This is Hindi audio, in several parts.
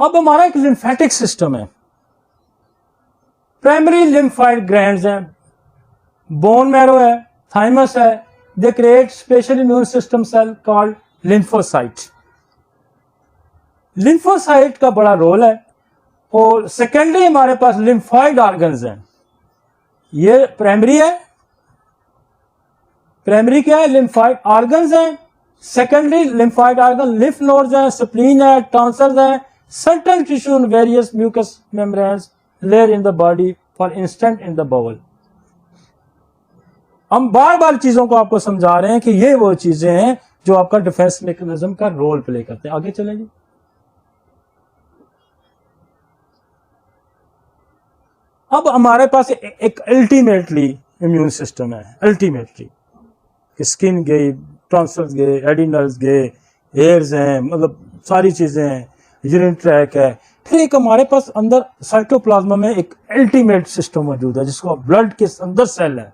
अब हमारा एक लिम्फेटिक सिस्टम है, प्राइमरी लिम्फाइड ग्लैंड्स हैं, बोन मैरो है, थाइमस है, they create special immune system cell called lymphocyte. Lymphocyte का बड़ा रोल है। और सेकेंडरी हमारे पास लिम्फाइड ऑर्गन्स हैं, ये प्राइमरी है, प्राइमरी क्या है, लिम्फाइड ऑर्गन्स हैं। Secondary lymphoid organ lymph nodes हैं, स्प्लीन है, टॉन्सल्स हैं, certain tissue and various mucus membranes layer in the body, for instant in the bowel. हम बार बार चीजों को आपको समझा रहे हैं कि ये वो चीजें हैं जो आपका डिफेंस मैकेनिज्म का रोल प्ले करते हैं। आगे चलेंगे। अब हमारे पास एक अल्टीमेटली इम्यून सिस्टम है, अल्टीमेटली स्किन गई, टॉन्सल्स गए, एडिनल्स गए, हेयर्स हैं, मतलब सारी चीजें हैं, यूरिन ट्रैक है। फिर एक हमारे पास अंदर साइटोप्लाज्मा में एक अल्टीमेट सिस्टम मौजूद है जिसको ब्लड के अंदर सेल है।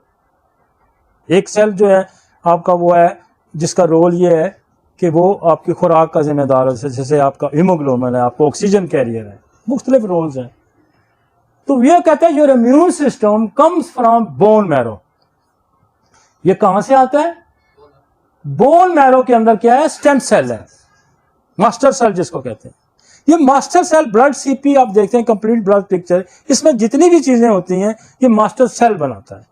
एक सेल जो है आपका वो है जिसका रोल ये है कि वो आपकी खुराक का जिम्मेदार है, जैसे आपका हीमोग्लोबिन है, आपको ऑक्सीजन कैरियर है, मुख्तलिफ रोल्स हैं। तो ये कहते हैं your immune system comes from bone marrow. ये कहां से आता है? बोन मैरो के अंदर क्या है? स्टेम सेल है, मास्टर सेल जिसको कहते हैं। ये मास्टर सेल ब्लड सीपी आप देखते हैं, कंप्लीट ब्लड पिक्चर, इसमें जितनी भी चीजें होती हैं ये मास्टर सेल बनाता है।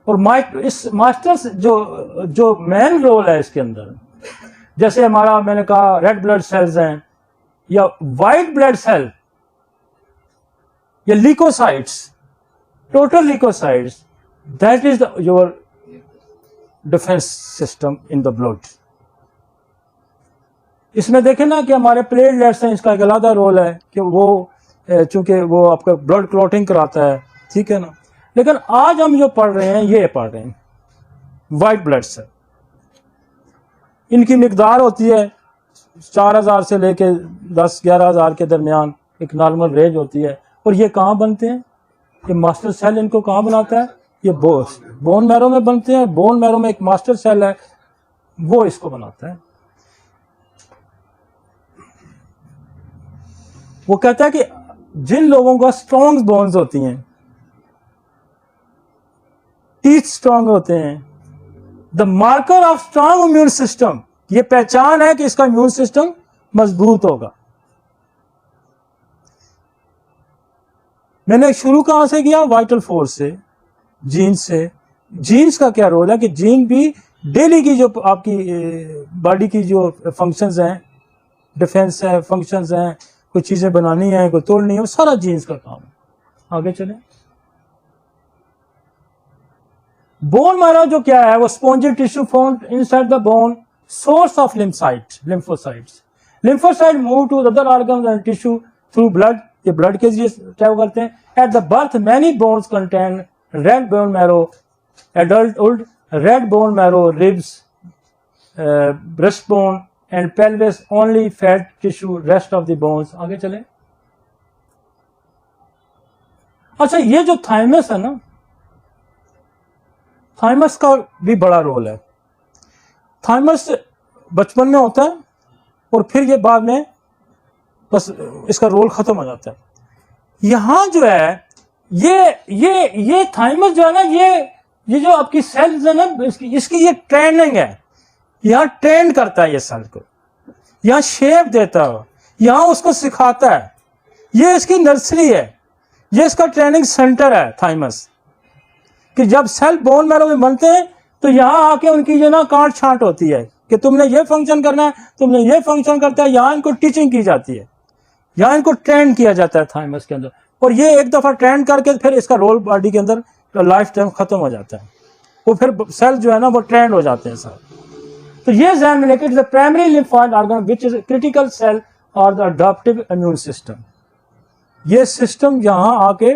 और इस मास्टर जो मेन रोल है इसके अंदर, जैसे हमारा मैंने कहा रेड ब्लड सेल्स हैं या व्हाइट ब्लड सेल या leukocytes, total leukocytes, that is your defence system in the blood. इसमें देखें ना कि हमारे प्लेटलेट्स हैं, इसका एक अलग रोल है कि वो चूंकि वो आपका ब्लड क्लॉटिंग कराता है, ठीक है ना। लेकिन आज हम जो पढ़ रहे हैं ये पढ़ रहे हैं व्हाइट ब्लड सेल। इनकी मिकदार होती है 4000 से लेके 10-11,000 के दरमियान, एक नॉर्मल रेंज होती है। और ये कहाँ बनते हैं? ये मास्टर सेल इनको कहाँ बनाता है? ये बोन मैरो में बनते हैं। बोन मैरो में एक मास्टर सेल है, वो इसको बनाता है। वो कहता है कि जिन लोगों का स्ट्रॉन्ग बोन्स होती हैं, टीथ स्ट्रॉन्ग होते हैं, the marker of strong immune system, ये पहचान है कि इसका इम्यून सिस्टम मजबूत होगा। मैंने शुरू कहां से किया? वाइटल फोर्स से, जीन्स से। जीन्स का क्या रोल है कि जीन भी डेली की जो आपकी बॉडी की जो फंक्शंस हैं, डिफेंस है, फंक्शंस हैं, कोई चीजें बनानी है, कोई तोड़नी है, वो सारा जीन्स का काम है। आगे चले। बोन मैरो जो क्या है, वो spongy tissue found inside the bone, source of lymphocytes. Lymphocyte move to other organs and tissue through blood, ये ब्लड के जरिए ट्रैवल करते हैं। At the birth many bones contain red bone marrow, adulthood red bone marrow, ribs, breast bone and pelvis only fat tissue, rest of the bones. आगे चले। अच्छा, ये जो थाइमस है ना, थाइमस का भी बड़ा रोल है। थाइमस बचपन में होता है और फिर ये बाद में बस इसका रोल खत्म हो जाता है। यहां जो है ये थाइमस जो है ना, ये जो आपकी सेल्स है ना, इसकी ये ट्रेनिंग है। यहां ट्रेन करता है ये सेल को, यहां शेप देता है, यहां उसको सिखाता है। ये इसकी नर्सरी है, ये इसका ट्रेनिंग सेंटर है थाइमस। कि जब सेल बोन मैरो में बनते हैं तो यहां आके उनकी जो ना काट छांट होती है कि तुमने ये फंक्शन करना है, तुमने ये फंक्शन करता है। यहां इनको टीचिंग की जाती है, यहां इनको ट्रेन किया जाता है थाइमस के अंदर। और ये एक दफा ट्रेन करके फिर इसका रोल बॉडी के अंदर लाइफ टाइम खत्म हो जाता है। वो फिर सेल जो है ना वो ट्रेंड हो जाते हैं सर। तो ये ध्यान में लेकर primary lymphoid organ which is critical cell और द अडॉप्टिव इम्यून सिस्टम। ये सिस्टम यहां आके,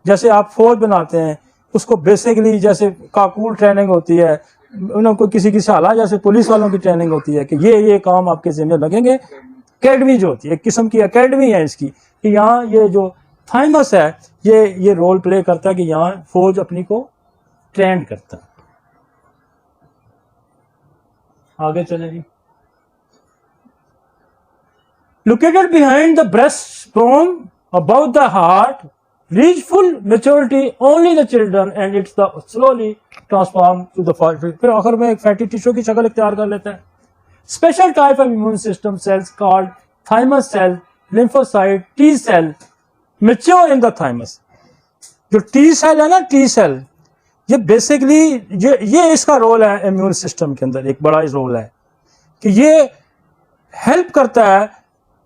जैसे आप फौज बनाते हैं, उसको बेसिकली जैसे काकूल ट्रेनिंग होती है, उनको किसी की साला जैसे पुलिस वालों की ट्रेनिंग होती है कि ये काम आपके जिम्मे लगेंगे। अकेडमी जो होती है, एक किस्म की अकेडमी है इसकी, कि यहाँ ये जो थाइमस है ये रोल प्ले करता है कि यहाँ फौज अपनी को ट्रेन करता है। आगे चले जी। located behind the breastbone, above the heart, reach full maturity only the children, and it's the slowly transform to the फिर आखिर में एक फैटी टिश्यू की शक्ल इख्तियार कर लेता है. Special type of immune system cells called thymus cell, lymphocyte, T cell mature in the thymus. जो टी सेल है ना, टी सेल, ये बेसिकली ये इसका रोल है इम्यून सिस्टम के अंदर. एक बड़ा रोल है कि ये हेल्प करता है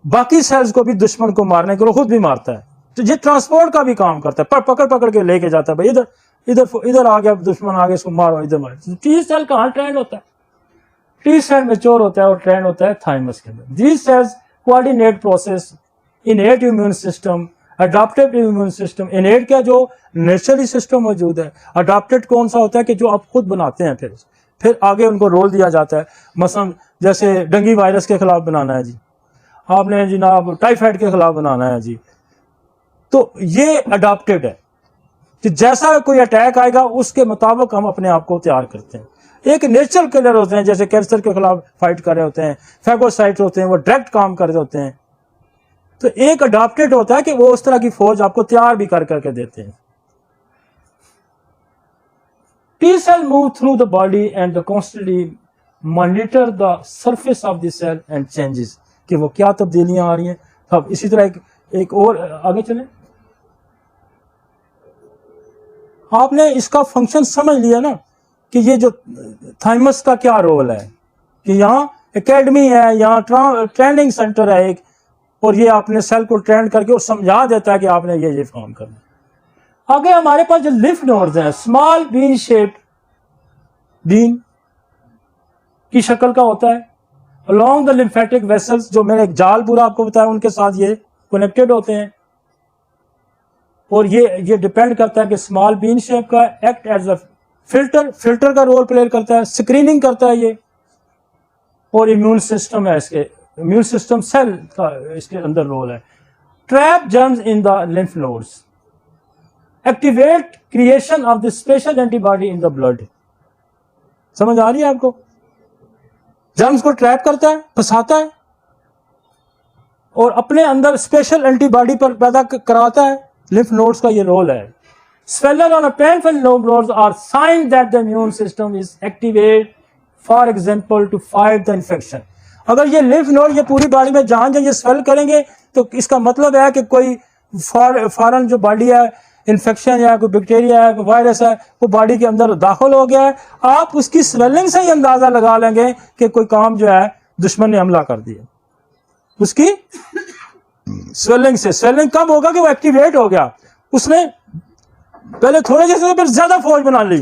बाकी सेल्स को भी दुश्मन को मारने के लिए, खुद भी मारता है. तो ये ट्रांसपोर्ट का भी काम करता है, पकड़ पकड़ के लेके जाता है, भाई इधर इधर इधर आ गया दुश्मन, आगे इसको मारो, इधर मारो. टी सेल कहाँ ट्रेंड होता है? टी सेल मेच्योर होता है और ट्रेंड होता है थाइमस के अंदर. These cells coordinate process इनेट immune system, adopted immune system. इनेट क्या, जो नेचुरली सिस्टम मौजूद है. अडॉप्टेड कौन सा होता है कि जो आप खुद बनाते हैं, फिर आगे उनको रोल दिया जाता है. मसलन जैसे डेंगू वायरस के खिलाफ बनाना है जी, आपने जनाब टाइफाइड के खिलाफ बनाना है जी, तो ये अडॉप्टेड है कि जैसा कोई अटैक आएगा उसके मुताबिक हम अपने आप को तैयार करते हैं. एक नेचुरल किलर होते हैं, जैसे कैंसर के खिलाफ फाइट कर रहे होते हैं, फैगोसाइट होते हैं, वो डायरेक्ट काम कर रहे होते हैं. तो एक अडॉप्टेड होता है कि वो उस तरह की फौज आपको तैयार भी कर करके देते हैं. T cell move through the body and constantly monitor the surface of the cell and changes, कि वो क्या तब्दीलियां आ रही हैं. अब इसी तरह एक और आगे चलें. आपने इसका फंक्शन समझ लिया ना कि ये जो थाइमस का क्या रोल है, कि यहाँ एकेडमी है, यहाँ ट्रेनिंग सेंटर है एक, और ये आपने सेल को ट्रेन करके और समझा देता है कि आपने ये काम करना. आगे हमारे पास जो लिम्फ नोड्स हैं, स्मॉल बीन शेप्ड, बीन की शक्ल का होता है, अलोंग द लिम्फेटिक वेसल्स, जो मैंने एक जाल पूरा आपको बताया उनके साथ ये कनेक्टेड होते हैं. और ये डिपेंड करता है कि स्मॉल बीन शेप का एक्ट एज अ फिल्टर का रोल प्ले करता है, स्क्रीनिंग करता है ये. और इम्यून सिस्टम है, इसके इम्यून सिस्टम सेल का इसके अंदर रोल है. Trap germs in the lymph nodes, activate creation of the special antibody in the blood. समझ आ रही है आपको? जर्म्स को ट्रैप करता है, फंसाता है और अपने अंदर स्पेशल एंटीबॉडी पर पैदा कराता है. लिम्फ नोड्स का ये रोल है. Swelling on a painful lymph nodes are signs that the immune system is activated, for example, to fight the infection. अगर ये लिम्फ नोड ये पूरी बॉडी में जहां जहां ये स्वेल करेंगे तो इसका मतलब है कि कोई फॉरन जो बॉडी है, इन्फेक्शन या कोई बैक्टीरिया है, कोई वायरस है, वो बॉडी के अंदर दाखिल हो गया है. आप उसकी स्वेलिंग से ही अंदाजा लगा लेंगे कि कोई काम जो है दुश्मन ने हमला कर दिया. उसकी स्वेलिंग से, स्वेलिंग कब होगा कि वो एक्टिवेट हो गया, उसने पहले थोड़े जैसे फिर ज्यादा फौज बना ली,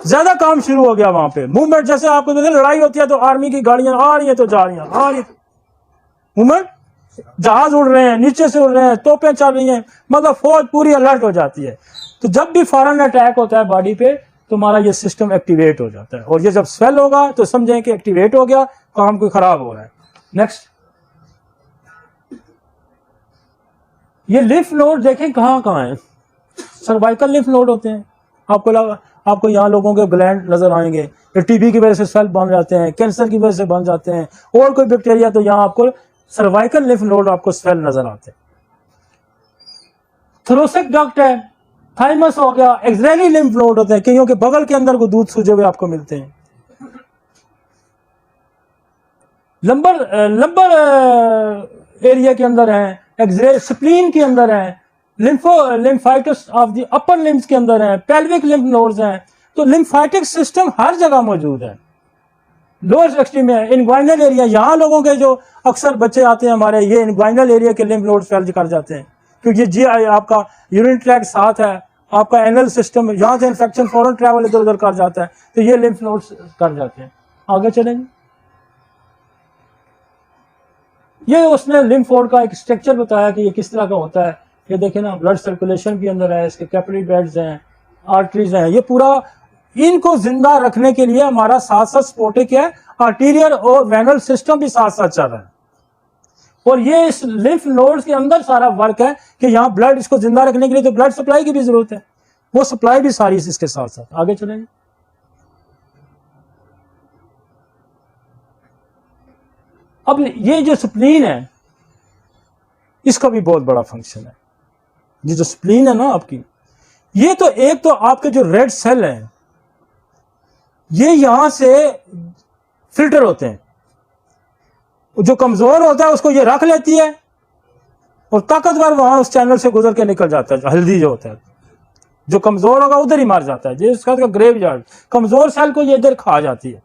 ज्यादा काम शुरू हो गया वहां पे. मूवमेंट जैसे आपको लड़ाई होती है तो आर्मी की गाड़ियां आ रही हैं तो जा रही हैं, आ रही मूवमेंट, जहाज उड़ रहे हैं, नीचे से उड़ रहे हैं, तोपें चल रही हैं, मतलब फौज पूरी अलर्ट हो जाती है. तो जब भी फॉरेन अटैक होता है बॉडी पे तो हमारा ये सिस्टम एक्टिवेट हो जाता है. और ये जब स्वेल होगा तो समझें कि एक्टिवेट हो गया, काम कोई खराब हो रहा है. नेक्स्ट, ये लिम्फ नोड देखें कहाँ कहाँ है. सर्वाइकल लिम्फ नोड होते हैं. आपको यहाँ लोगों के ग्लैंड नजर आएंगे, टीबी की वजह से सेल बन जाते हैं, कैंसर की वजह से बन जाते हैं, और कोई बैक्टीरिया, तो यहाँ आपको सर्वाइकल लिम्फ नोड आपको सेल नजर आते हैं. थोरेसिक डक्ट है, थाइमस हो गया, एक्सरेली लिम्फ नोड होते हैं, कईयों के बगल के अंदर को दूध सूजे हुए आपको मिलते हैं. लंबर एरिया के अंदर है, स्प्लीन के अंदर है, लिम्फाइटिस ऑफ द अपर लिम्स के अंदर है, पेल्विक लिम्फ नोड्स हैं. तो लिम्फाइटिक सिस्टम हर जगह मौजूद है. लोअर एक्सट्रीम में इनग्वाइनल एरिया, यहाँ लोगों के जो अक्सर बच्चे आते हैं हमारे, ये इनग्वाइनल एरिया के लिम्फ नोड फेल कर जाते हैं, क्योंकि ये जी आपका यूरिन ट्रैक्ट साथ है, आपका एनल सिस्टम, यहाँ से इन्फेक्शन फौरन ट्रैवल इधर उधर कर जाता है, तो ये लिम्फ नोड्स कर जाते हैं. आगे चलेंगे. ये उसने लिम्फ नोड का एक स्ट्रक्चर बताया कि ये किस तरह का होता है. ये देखें ना, ब्लड सर्कुलेशन के अंदर है, इसके कैपिलरी बेड्स हैं, आर्टरीज हैं, ये पूरा इनको जिंदा रखने के लिए हमारा साथ साथ स्पोर्टिक है, आर्टीरियल और वेनल सिस्टम भी साथ साथ चल रहा है. और ये इस लिम्फ नोड्स के अंदर सारा वर्क है कि यहाँ ब्लड, इसको जिंदा रखने के लिए तो ब्लड सप्लाई की भी जरूरत है, वो सप्लाई भी सारी इसके साथ साथ. आगे चलेंगे. अब ये जो स्प्लीन है इसका भी बहुत बड़ा फंक्शन है। ये जो स्प्लीन है ना आपकी, ये तो एक तो आपके जो रेड सेल हैं ये यहां से फिल्टर होते हैं, जो कमजोर होता है उसको ये रख लेती है और ताकतवर वहां उस चैनल से गुजर के निकल जाता है। जो हेल्दी जो होता है, जो कमजोर होगा उधर ही मार जाता है, जिसका ग्रेव यार्ड, कमजोर सेल को ये इधर खा जाती है।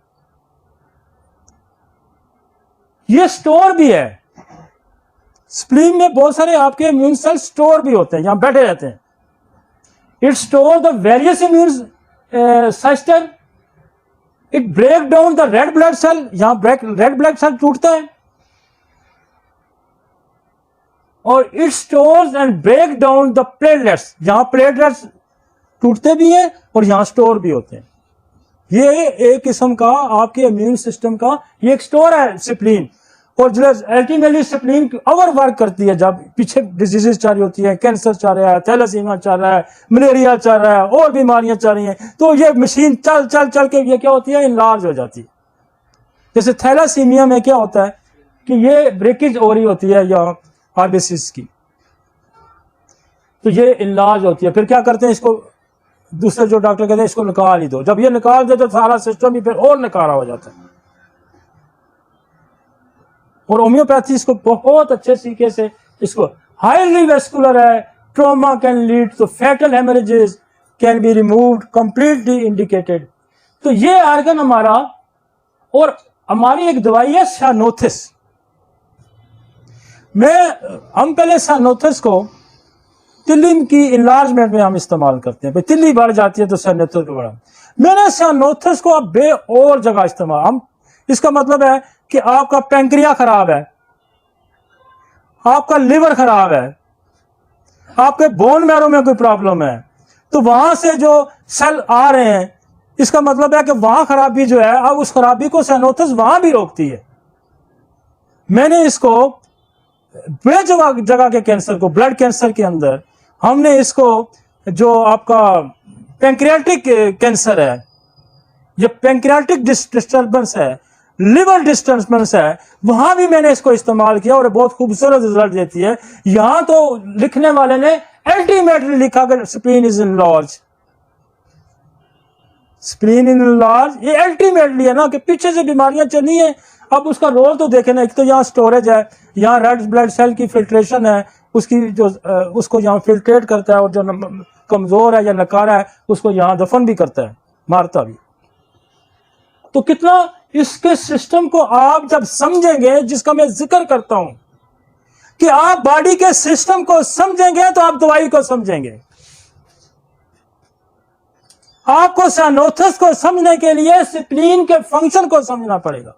ये स्टोर भी है, स्प्लीन में बहुत सारे आपके इम्यून सेल स्टोर भी होते हैं, यहां बैठे रहते हैं। It store the various immune system, it break down the red blood cell, यहां रेड ब्लड सेल टूटता है और it stores and break down the platelets, यहां प्लेटलेट्स टूटते भी हैं और यहां स्टोर भी होते हैं। ये एक किस्म का आपके इम्यून सिस्टम का ये एक स्टोर है स्प्लीन। और जो अल्टीमेटली स्प्लीन ओवर वर्क करती है, जब पीछे डिजीजेस चल रही होती है, कैंसर चल रहा है, थैलेसीमिया चल रहा है, मलेरिया चल रहा है और बीमारियां चल रही हैं, तो ये मशीन चल चल चल के ये क्या होती है, इनलार्ज हो जाती है। जैसे थैलेसीमिया में क्या होता है कि ये ब्रेकेज हो रही होती है या आरबीसीज की, तो ये इनलार्ज होती है। फिर क्या करते हैं, इसको दूसरे जो डॉक्टर कहते हैं इसको निकाल ही दो। जब ये निकाल दे तो सारा सिस्टम ही फिर और नकारा हो जाता है। और होम्योपैथी इसको बहुत अच्छे तरीके से, इसको हाईली वेस्कुलर है, trauma can lead to fatal haemorrhages can be removed, completely indicated. तो ये आर्गन हमारा, और हमारी एक दवाई है सानोथिस। हम पहले सानोथिस को तिल्ली की इनलार्जमेंट में हम इस्तेमाल करते हैं, तिल्ली बढ़ जाती है तो सानोथिस को बढ़ा। मैंने सानोथिस को अब बे और जगह इस्तेमाल, हम इसका मतलब है कि आपका पैंक्रिया खराब है, आपका लिवर खराब है, आपके बोन मैरो में कोई प्रॉब्लम है, तो वहां से जो सेल आ रहे हैं, इसका मतलब है कि वहां खराबी जो है, अब उस खराबी को सानोथिस वहां भी रोकती है। मैंने इसको बे जगह के कैंसर को, ब्लड कैंसर के अंदर हमने इसको, जो आपका पैंक्रियाटिक कैंसर है, ये पैंक्रियाटिक डिस्टर्बेंस है, लिवर डिस्टर्बेंस है, वहां भी मैंने इसको इस्तेमाल किया और बहुत खूबसूरत रिजल्ट देती है। यहां तो लिखने वाले ने अल्टीमेटली लिखा कि spleen is enlarge, spleen in large, ये अल्टीमेटली है ना कि पीछे से बीमारियां चली हैं। अब उसका रोल तो देखे ना, एक तो यहाँ स्टोरेज है, यहाँ रेड ब्लड सेल की फिल्ट्रेशन है, उसकी जो उसको यहाँ फिल्ट्रेट करता है, और जो कमजोर है या नकारा है उसको यहाँ दफन भी करता है, मारता भी। तो कितना इसके सिस्टम को आप जब समझेंगे, जिसका मैं जिक्र करता हूं कि आप बॉडी के सिस्टम को समझेंगे तो आप दवाई को समझेंगे। आपको सानोथिस को समझने के लिए स्प्लीन के फंक्शन को समझना पड़ेगा।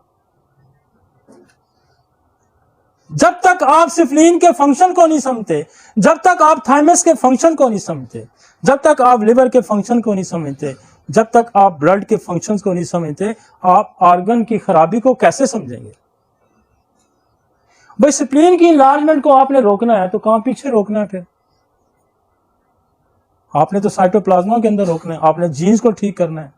जब तक आप स्प्लीन के फंक्शन को नहीं समझते, जब तक आप थाइमस के फंक्शन को नहीं समझते, जब तक आप लिवर के फंक्शन को नहीं समझते, जब तक आप ब्लड के फंक्शंस को नहीं समझते, आप ऑर्गन की खराबी को कैसे समझेंगे? भाई स्प्लीन की इनलार्जमेंट को आपने रोकना है तो कहां पीछे रोकना है? फिर आपने तो साइटोप्लाज्मा के अंदर रोकना है, आपने जीन्स को ठीक करना है,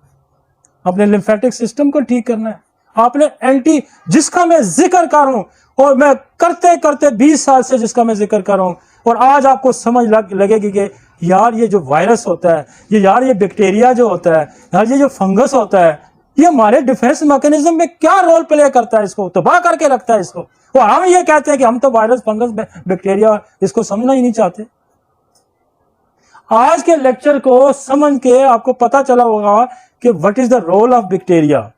अपने लिम्फेटिक सिस्टम को ठीक करना है, आपने एंटी, जिसका मैं जिक्र कर रहा हूं और मैं करते करते 20 साल से जिसका मैं जिक्र कर रहा हूं, और आज आपको समझ लगेगी कि यार ये जो वायरस होता है, ये बैक्टीरिया जो होता है, यार ये जो फंगस होता है, ये हमारे डिफेंस मैकेनिज्म में क्या रोल प्ले करता है, इसको तबाह करके रखता है इसको। और हम ये कहते हैं कि हम तो वायरस, फंगस, बैक्टीरिया इसको समझना ही नहीं चाहते। आज के लेक्चर को समझ के आपको पता चला होगा कि what is the role of bacteria.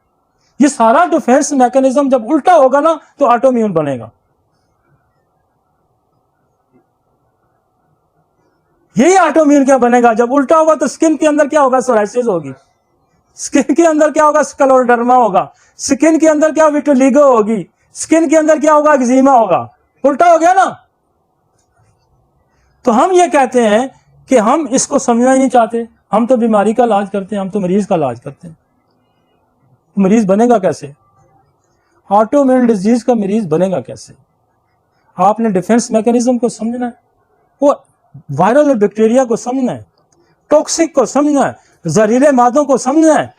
ये सारा डिफेंस मैकेनिज्म जब उल्टा होगा ना तो ऑटोइम्यून बनेगा। यही ऑटोइम्यून क्या बनेगा? जब उल्टा होगा तो स्किन के अंदर क्या होगा? सोराइसिस होगी, स्किन के अंदर क्या होगा? स्क्लेरोडर्मा होगा, स्किन के अंदर क्या? विटिलिगो होगी, स्किन के अंदर क्या होगा? एक्जिमा होगा। उल्टा हो गया ना। तो हम ये कहते हैं कि हम इसको समझना ही नहीं चाहते, हम तो बीमारी का इलाज करते हैं, हम तो मरीज का इलाज करते हैं। मरीज बनेगा कैसे? ऑटोइम्यून डिजीज का मरीज बनेगा कैसे? आपने डिफेंस मैकेनिज्म को समझना है, वो वायरल और बैक्टीरिया को समझना है, टॉक्सिक को समझना है, जहरीले मादों को समझना है।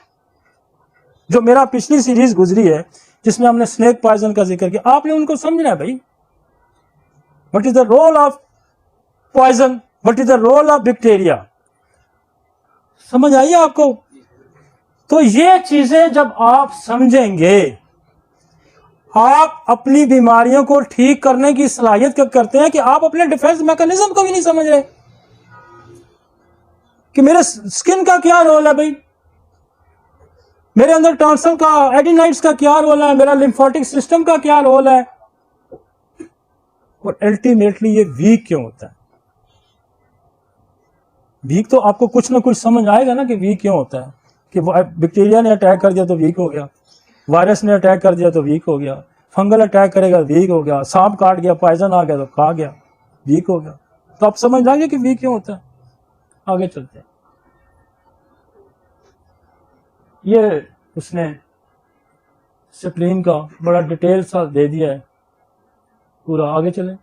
जो मेरा पिछली सीरीज गुजरी है जिसमें हमने स्नेक पॉइजन का जिक्र किया, आपने उनको समझना है भाई, what is the role of poison, what is the role of bacteria. समझ आई आपको? तो ये चीजें जब आप समझेंगे, आप अपनी बीमारियों को ठीक करने की सलाहियत क्या करते हैं कि आप अपने डिफेंस मैकेनिज्म को भी नहीं समझ रहे कि मेरे स्किन का क्या रोल है भाई, मेरे अंदर टॉन्सिल का, एडिनाइड्स का क्या रोल है, मेरा लिम्फेटिक सिस्टम का क्या रोल है, और अल्टीमेटली ये वीक क्यों होता है। वीक तो आपको कुछ ना कुछ समझ आएगा ना कि वीक क्यों होता है, कि बैक्टीरिया ने अटैक कर दिया तो वीक हो गया, वायरस ने अटैक कर दिया तो वीक हो गया, फंगल अटैक करेगा वीक हो गया, सांप काट गया, पॉइजन आ गया तो खा गया, वीक हो गया। तो आप समझ जाएंगे कि वीक क्यों होता है। आगे चलते हैं। ये उसने स्प्लीन का बड़ा डिटेल सा दे दिया है पूरा। आगे चले।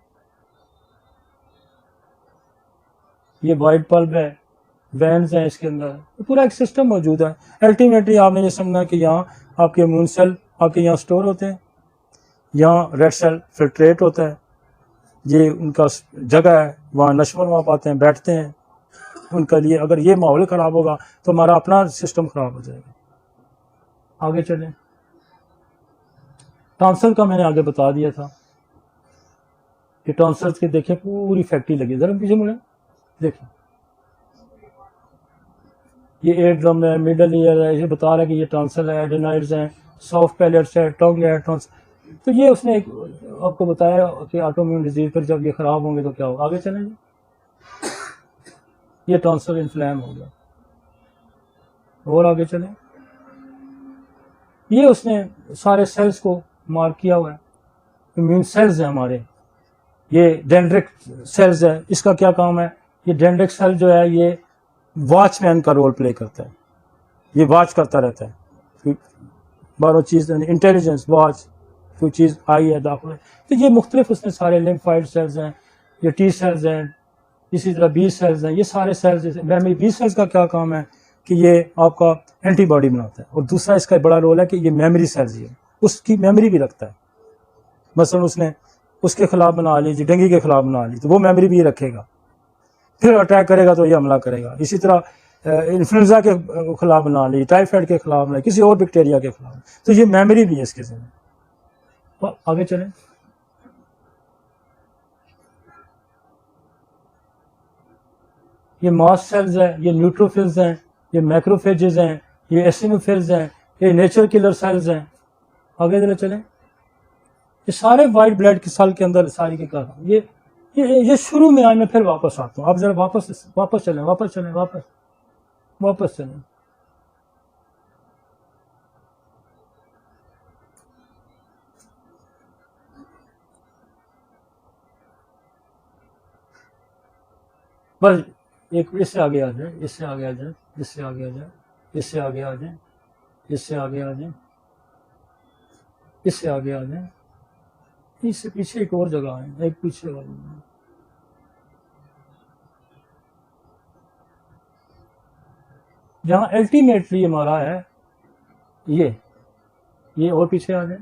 ये वाइट पल्ब है, वेन्स हैं इसके अंदर, पूरा एक सिस्टम मौजूद है। अल्टीमेटली आपने ये समझना कि यहाँ आपके इम्यून सेल आपके यहाँ स्टोर होते हैं, यहाँ रेड सेल फिल्ट्रेट होता है, ये उनका जगह है, वहाँ नश्वर वहाँ पाते हैं, बैठते हैं। उनका लिए अगर ये माहौल ख़राब होगा तो हमारा अपना सिस्टम ख़राब हो जाएगा। आगे चलें। टॉन्सिल का मैंने आगे बता दिया था कि टॉन्सिल्स की देखिए पूरी फैक्ट्री लगी। जरा पीछे मुड़े देखिए, ये एयर ड्रम है, मिडल ईयर है, ये बता रहा है कि ये टॉन्सिल है, एडेनॉइड्स हैं, सॉफ्ट पैलेट्स है, टंग है, टॉन्सिल। तो ये उसने एक आपको बताया कि ऑटोइम्यून डिजीज पर जब ये खराब होंगे तो क्या होगा। आगे चलेंगे। ये टॉन्सिल इन्फ्लेम हो गया। और आगे चलें। ये उसने सारे सेल्स को मार्क किया हुआ है, इम्यून सेल्स हैं हमारे। ये डेंड्रिक सेल्स है, इसका क्या काम है, ये डेंड्रिक सेल जो है ये वॉचमैन का रोल प्ले करता है, ये वॉच करता रहता है, बारह चीज़ इंटेलिजेंस वॉच, कोई चीज़ आई है दाखिल है। तो ये मुख्तलिफ उसने सारे लिम्फाइड सेल्स हैं, ये टी सेल्स हैं, इसी तरह बी सेल्स हैं, ये सारे सेल्स। मेमोरी बी सेल्स का क्या काम है कि ये आपका एंटीबॉडी बनाता है, और दूसरा इसका बड़ा रोल है कि ये मेमोरी सेल्स है, उसकी मेमोरी भी रखता है। मसलन उसने उसके खिलाफ बना ली, डेंगू के खिलाफ बना ली, तो वो मेमोरी भी रखेगा, फिर अटैक करेगा तो ये हमला करेगा। इसी तरह इन्फ्लुएंजा के खिलाफ बना ली, टाइफाइड के खिलाफ बना ली, किसी और बैक्टीरिया के खिलाफ, तो ये मेमोरी भी है इसके ज़रिए। तो आगे चलें। ये मास्ट सेल्स हैं, ये न्यूट्रोफिल्स हैं, ये मैक्रोफेजेस हैं, ये एसिनोफिल्स हैं, ये नेचर किलर सेल्स हैं। आगे जरा चलें। ये सारे वाइट ब्लड की सेल के अंदर सारी के कारण ये शुरू में आए, मैं फिर वापस आता हूँ। आप जरा वापस चलें। बस एक इससे आगे आ जाए, इससे आगे आ जाए, इससे आगे आ जाए, इससे आगे आ जाए, इससे आगे आ जाए, इससे आगे आ जाए, इससे पीछे एक और जगह है, एक पीछे और जहाँ अल्टीमेटली हमारा है ये और पीछे आ जाए।